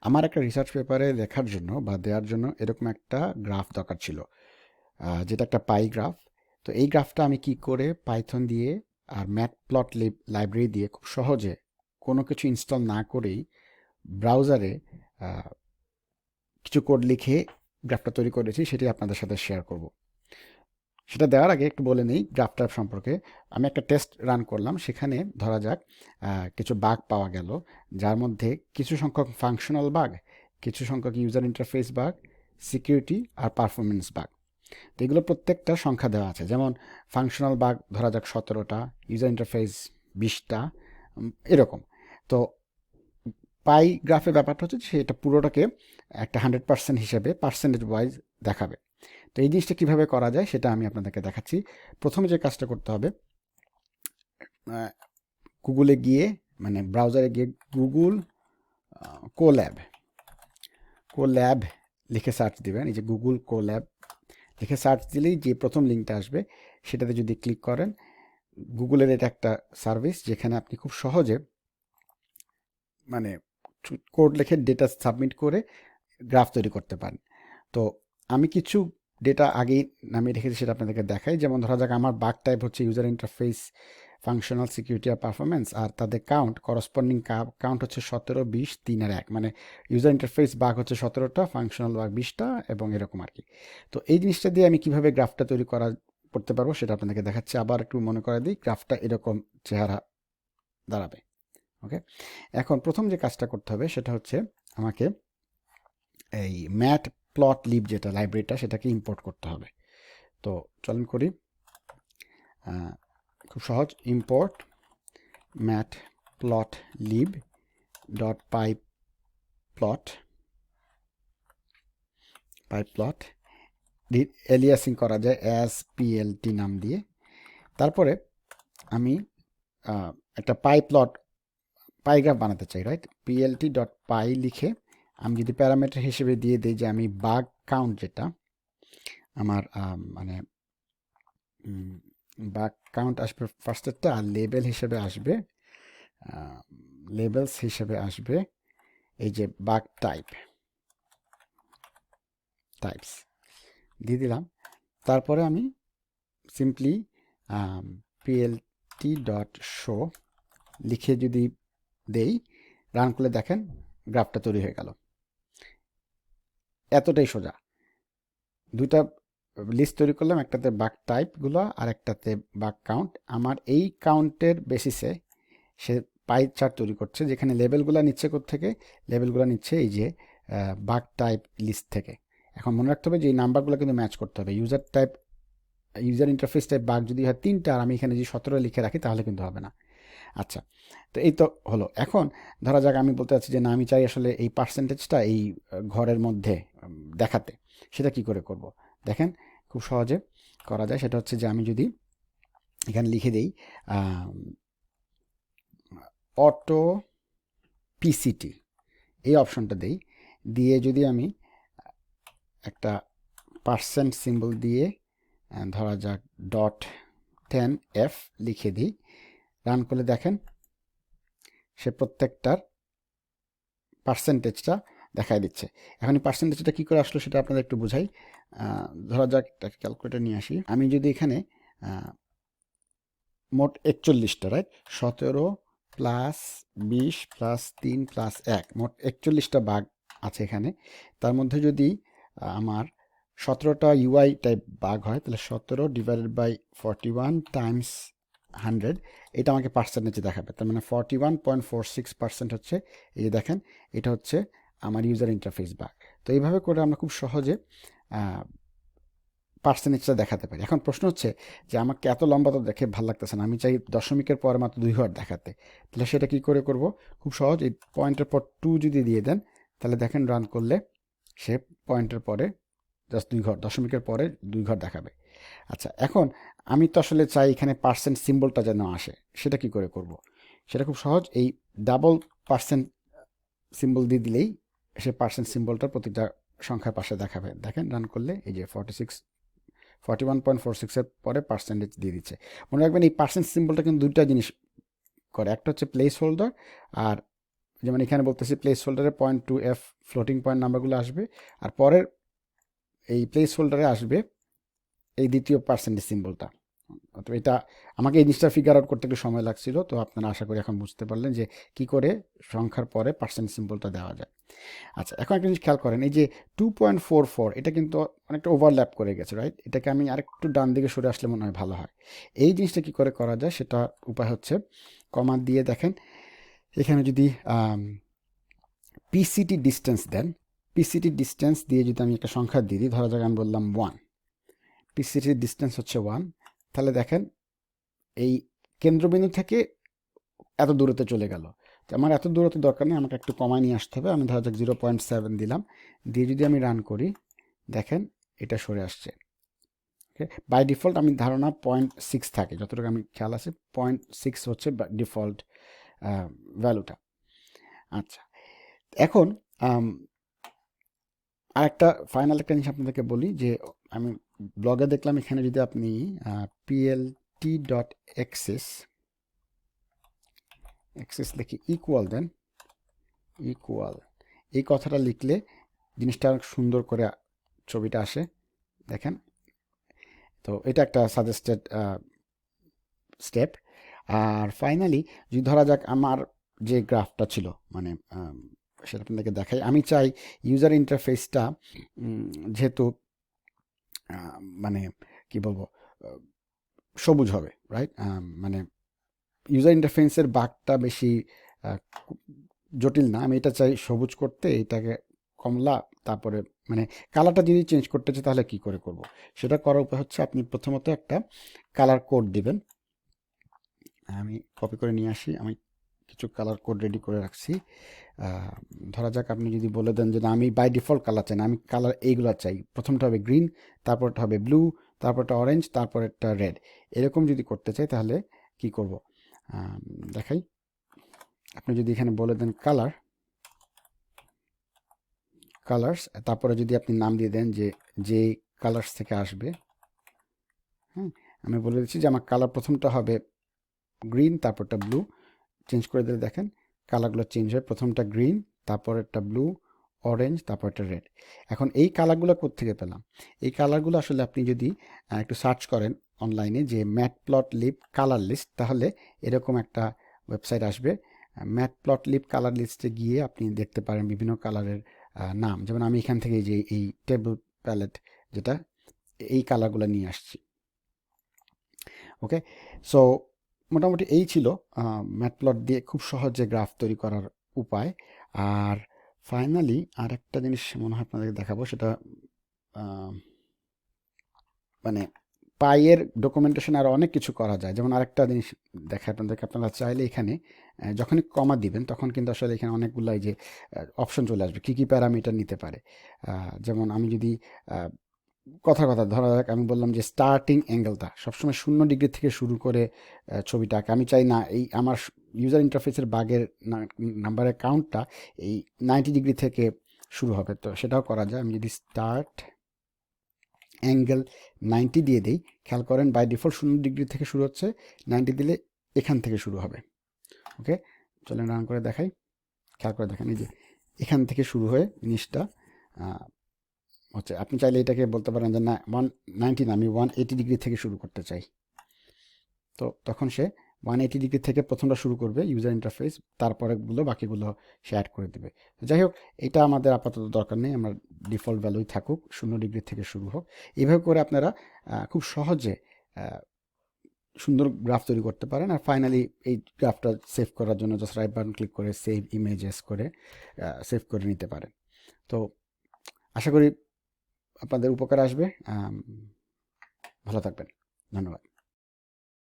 আমার একটা রিসার্চ পেপারে লেখার জন্য বা দেওয়ার জন্য এরকম একটা গ্রাফ দরকার ছিল, যেটা একটা পাই গ্রাফ। তো এই গ্রাফটা আমি কি করে পাইথন দিয়ে আর ম্যাটপ্লটলিব লাইব্রেরি দিয়ে খুব সহজে কোনো কিছু ইনস্টল না করেই ব্রাউজারে কিছু কোড লিখে গ্রাফটা তৈরি করেছি, সেটি আপনাদের সাথে শেয়ার করব। সেটা দেওয়ার আগে একটু বলে নেই গ্রাফটা সম্পর্কে। আমি একটা টেস্ট রান করলাম, সেখানে ধরা যাক কিছু বাগ পাওয়া গেল, যার মধ্যে কিছু সংখ্যক ফাংশনাল বাগ, কিছু সংখ্যক ইউজার ইন্টারফেস বাগ, সিকিউরিটি আর পারফরমেন্স বাগ। তো এগুলো প্রত্যেকটা সংখ্যা দেওয়া আছে, যেমন ফাংশনাল বাগ ধরা যাক 17টা, ইউজার ইন্টারফেস 20টা, এরকম। তো পাই গ্রাফের ব্যাপারটা হচ্ছে সেটা পুরোটাকে একটা 100% হিসেবে পার্সেন্টেজ ওয়াইজ দেখাবে। তো এই জিনিসটা কীভাবে করা যায় সেটা আমি আপনাদেরকে দেখাচ্ছি। প্রথমে যে কাজটা করতে হবে, গুগলে গিয়ে, মানে ব্রাউজারে গিয়ে গুগল কোল্যাব কোল্যাব লিখে সার্চ দিবেন। এই যে গুগল কোল্যাব লিখে সার্চ দিলেই যে প্রথম লিঙ্কটা আসবে সেটাতে যদি ক্লিক করেন, গুগলের এটা একটা সার্ভিস যেখানে আপনি খুব সহজে মানে কোড লিখে ডেটা সাবমিট করে গ্রাফ তৈরি করতে পারেন। তো আমি কিছু ডেটা আগেই নামিয়ে রেখেছি, সেটা আপনাদেরকে দেখাই। যেমন ধরা যাক আমার বাগ টাইপ হচ্ছে ইউজার ইন্টারফেস, ফাংশনাল, সিকিউরিটি আর পারফরমেন্স, আর তাদের কাউন্ট করসপন্ডিং কাউন্ট হচ্ছে 17, 20, 3 আর 1। মানে ইউজার ইন্টারফেস বাগ হচ্ছে 17টা, ফাংশনাল বাগ 20টা, এবং এরকম আর কি। তো এই জিনিসটা দিয়ে আমি কিভাবে গ্রাফটা তৈরি করতে পারবো সেটা আপনাদেরকে দেখাচ্ছি। আবার একটু মনে করে দিই, গ্রাফটা এরকম চেহারা দাঁড়াবে। ওকে, এখন প্রথম যে কাজটা করতে হবে সেটা হচ্ছে আমাকে এই ম্যাটপ্লটলিব যেটা লাইব্রেরিটা সেটাকে ইম্পোর্ট করতে হবে। তো চলুন করি, খুব সহজ। ইম্পোর্ট ম্যাটপ্লটলিব ডট পাইপ্লট এলিয়াসিং করা যায় অ্যাজ পিএলটি নাম দিয়ে। তারপরে আমি একটা পাইগ্রাফ বানাতে চাই, রাইট? পিএলটি ডট পাই লিখে আমি যদি প্যারামিটার হিসেবে দিয়ে দিই যে আমি বাগ কাউন্ট, যেটা আমার মানে বাগ কাউন্ট আসবে ফার্স্টেরটা, আর লেবেল হিসেবে আসবে, লেবেলস হিসেবে আসবে এই যে বাগ টাইপস দিয়ে দিলাম। তারপরে আমি সিম্পলি পিএলটি ডট শো লিখে যদি দেই, রান করলে দেখেন গ্রাফটা তৈরি হয়ে গেল। এতটাই সোজা। দুইটা লিস্ট তৈরি করলাম, একটাতে বাগ টাইপগুলো আর একটাতে বাগ কাউন্ট। আমার এই কাউন্টের বেসিসে সে পাই চার্ট তৈরি করছে, যেখানে লেবেলগুলো নিচ্ছে থেকে, লেবেলগুলো নিচ্ছে এই যে বাগ টাইপ লিস্ট থেকে। এখন মনে রাখতে হবে যে এই নাম্বারগুলো কিন্তু ম্যাচ করতে হবে। ইউজার ইন্টারফেস টাইপ বাগ যদি হয় 3টা, আর আমি এখানে যদি 17 লিখে রাখি তাহলে কিন্তু হবে না। আচ্ছা, তো এই তো হলো। এখন ধরা যাক আমি বলতে চাচ্ছি যে না, আমি চাই আসলে এই পার্সেন্টেজটা এই ঘরের মধ্যে দেখাতে। সেটা কি করে করব? দেখেন খুব সহজে করা যায়। সেটা হচ্ছে যে আমি যদি এখানে লিখে দিই অটো পিসিটি, এই অপশনটা দিয়ে যদি আমি একটা পার্সেন্ট সিম্বল দিয়ে ধরা যাক .10f লিখে দিই, রান করলে দেখেন সে প্রত্যেকটার পার্সেন্টেজটা দেখাই দিচ্ছে। এখন এই পার্সেন্টেজটা কী করে আসলো সেটা আপনাদের একটু বোঝাই। ধরা যাক একটা ক্যালকুলেটর নিয়ে আসি। আমি যদি এখানে মোট 41টা, রাইট, 17 প্লাস 20 প্লাস 3 প্লাস 1, মোট 41টা বাগ আছে এখানে। তার মধ্যে যদি আমার 17টা ইউআই টাইপ বাগ হয়, তাহলে 17 ডিভাইডেড বাই 41 টাইমস 100, এটা আমাকে পার্সেন্টেজে দেখাবে। তার মানে 41.46% হচ্ছে, এই যে দেখেন, এটা হচ্ছে আমার ইউজার ইন্টারফেস বাগ। তো এইভাবে করে আমরা খুব সহজে পার্সেন্টেজটা দেখাতে পারি। এখন প্রশ্ন হচ্ছে যে আমাকে এত লম্বা তো দেখে ভালো লাগতেছে না, আমি চাই দশমিকের পরে মাত্র 2 ঘর দেখাতে। তাহলে সেটা কি করে করব? খুব সহজ, এই পয়েন্টের পর 2 যদি দিয়ে দেন, তাহলে দেখেন রান করলে সে পয়েন্টের পরে জাস্ট 2 ঘর, দশমিকের পরে 2 ঘর দেখাবে। আচ্ছা, এখন আমি তো আসলে চাই এখানে পার্সেন্ট সিম্বলটা যেন আসে, সেটা কি করে করব? সেটা খুব সহজ, এই ডাবল পার্সেন্ট সিম্বল দিয়ে দিলেই সে পার্সেন্ট সিম্বলটা প্রতিটা সংখ্যার পাশে দেখাবে। দেখেন রান করলে এই যে 41.46-এর পরে পার্সেন্টেজ দিয়ে দিচ্ছে। মনে রাখবেন এই পার্সেন্ট সিম্বলটা কিন্তু দুইটা জিনিস করে, একটা হচ্ছে প্লেস হোল্ডার, আর যেমন এখানে বলতেছি প্লেস হোল্ডারে 0.2f ফ্লোটিং পয়েন্ট নাম্বারগুলো আসবে, আর পরের এই প্লেস হোল্ডারে আসবে এই দ্বিতীয় পার্সেন্টেজ সিম্বলটা। তো এটা আমাকে এই জিনিসটা ফিগার আউট করতে একটু সময় লাগছিল, তো আপনারা আশা করি এখন বুঝতে পারলেন যে কি করে সংখ্যার পরে পার্সেন্ট সিম্বলটা দেওয়া যায়। আচ্ছা, এখন একটা জিনিস খেয়াল করেন, এই যে 2.44 এটা কিন্তু অনেকটা ওভারল্যাপ করে গেছে, রাইট? এটাকে আমি আরেকটু ডান দিকে সরে আসলে মনে হয় ভালো হয়। এই জিনিসটা কি করে করা যায়, সেটা উপায় হচ্ছে কমা দিয়ে দেখেন এখানে যদি পিসিটি ডিস্টেন্স দেন, পিসিটি ডিস্টেন্স দিয়ে যদি আমি একটা সংখ্যা দিয়ে দিই, ধরা যাক আমি বললাম 1, পিসিটি ডিস্টেন্স হচ্ছে 1, তাহলে দেখেন এই কেন্দ্রবিন্দু থেকে এত দূরত্বে চলে গেল। আমার এত দূরত্ব দরকার নেই, আমাকে একটু কমায় নিয়ে আসতে হবে। আমি ধরা যাক 0.7 দিলাম, দিয়ে যদি আমি রান করি দেখেন এটা সরে আসছে। ওকে, বাই ডিফল্ট আমি ধারণা 0.6 থাকে, যতটুকু আমি খেয়াল আছে 0.6 হচ্ছে ডিফল্ট ভ্যালুটা। আচ্ছা, এখন আরেকটা ফাইনাল একটা জিনিস আপনাদেরকে বলি, যে আমি ব্লগে দেখলাম এখানে যদি আপনি plt.access লিখে ইকুয়াল দেন, ইকুয়াল এই কথাটা লিখলে জিনিসটা সুন্দর করে ছবিটা আসে, দেখেন। তো এটা একটা সাজেস্টেড স্টেপ। আর ফাইনালি যদি ধরা যাক আমার যে গ্রাফটা ছিল, মানে সেটা আপনাদেরকে দেখাই, আমি চাই ইউজার ইন্টারফেসটা যেহেতু মানে কি বলবো সবুজ হবে, রাইট? মানে ইউজার ইন্টারফেসের বাগটা বেশি জটিল না, আমি এটা চাই সবুজ করতে, এটাকে কমলা, তারপরে মানে কালারটা যদি চেঞ্জ করতে চাই তাহলে কি করে করব, সেটা করার উপায় হচ্ছে আপনি প্রথমত একটা কালার কোড দিবেন। আমি কপি করে নিয়ে আসি, আমি কিছু কালার কোড রেডি করে রাখছি। ধরা যাক আপনি যদি বলে দেন যে না আমি বাই ডিফল্ট কালার চাই না, আমি কালার এইগুলো চাই, প্রথমটা হবে গ্রিন, তারপরটা হবে ব্লু, তারপরটা অরেঞ্জ, তারপরেরটা রেড, এরকম যদি করতে চাই তাহলে কি করব দেখাই। আপনি যদি এখানে বলে দেন কালার্স, তারপরে যদি আপনি নাম দিয়ে দেন যে কালার্স থেকে আসবে, হ্যাঁ আমি বলে দিচ্ছি যে আমার কালার প্রথমটা হবে গ্রিন, তারপরটা ব্লু, চেঞ্জ করে দিলে দেখেন কালারগুলো চেঞ্জ হয়, প্রথমটা গ্রিন, তারপরেরটা ব্লু, অরেঞ্জ, তারপরটা রেড। এখন এই কালারগুলো কোত্থেকে পেলাম? এই কালারগুলো আসলে আপনি যদি একটু সার্চ করেন অনলাইনে যে ম্যাটপ্লটলিব কালার লিস্ট, তাহলে এরকম একটা ওয়েবসাইট আসবে। ম্যাটপ্লটলিব কালার লিস্টে গিয়ে আপনি দেখতে পারেন বিভিন্ন কালারের নাম, যেমন আমি এখান থেকে যে এই টেবিল প্যালেট যেটা এই কালারগুলো নিয়ে আসছি। ওকে, সো মোটামুটি এই ছিল ম্যাটপ্লট দিয়ে খুব সহজে গ্রাফ তৈরি করার উপায়। আর ফাইনালি আর একটা জিনিস মনে হয় আপনাদেরকে দেখাবো, সেটা মানে পাইয়ের ডকুমেন্টেশন আর অনেক কিছু করা যায়। যেমন আরেকটা জিনিস দেখা আপনাদেরকে, আপনারা চাইলে এখানে যখনই কমা দিবেন তখন কিন্তু আসলে এখানে অনেকগুলাই যে অপশন চলে আসবে কী কী প্যারামিটার নিতে পারে। যেমন আমি যদি কথা ধরা যাক আমি বললাম যে স্টার্টিং অ্যাঙ্গেলটা সবসময় 0 ডিগ্রি থেকে শুরু করে ছবিটা আঁকে, আমি চাই না এই আমার ইউজার ইন্টারফেসের বাগের নাম্বারের কাউন্টটা এই 90 ডিগ্রি থেকে শুরু হবে, তো সেটাও করা যায়। আমি যদি স্টার্ট অ্যাঙ্গেল 90 দিয়ে দিই, খেয়াল করেন বাই ডিফল্ট 0 ডিগ্রি থেকে শুরু হচ্ছে, 90 দিলে এখান থেকে শুরু হবে। ওকে, চলেন রান করে দেখাই, খেয়াল করে দেখেন এই যে এখান থেকে শুরু হয়ে জিনিসটা হচ্ছে। আপনি চাইলে এটাকে বলতে পারেন যে না 190 না, আমি 180 ডিগ্রি থেকে শুরু করতে চাই, তো তখন সে 180 ডিগ্রি থেকে প্রথমটা শুরু করবে ইউজার ইন্টারফেস, তারপরেগুলো বাকিগুলো সে অ্যাড করে দেবে। যাই হোক, এটা আমাদের আপাতত দরকার নেই, আমার ডিফল্ট ভ্যালুই থাকুক, 0 ডিগ্রি থেকে শুরু হোক। এইভাবে করে আপনারা খুব সহজে সুন্দর গ্রাফ তৈরি করতে পারেন। আর ফাইনালি এই গ্রাফটা সেভ করার জন্য জাস্ট রাইট বাটন ক্লিক করে সেভ ইমেজেস করে সেভ করে নিতে পারেন। তো আশা করি আপনাদের উপকার আসবে। ভালো থাকবেন, ধন্যবাদ।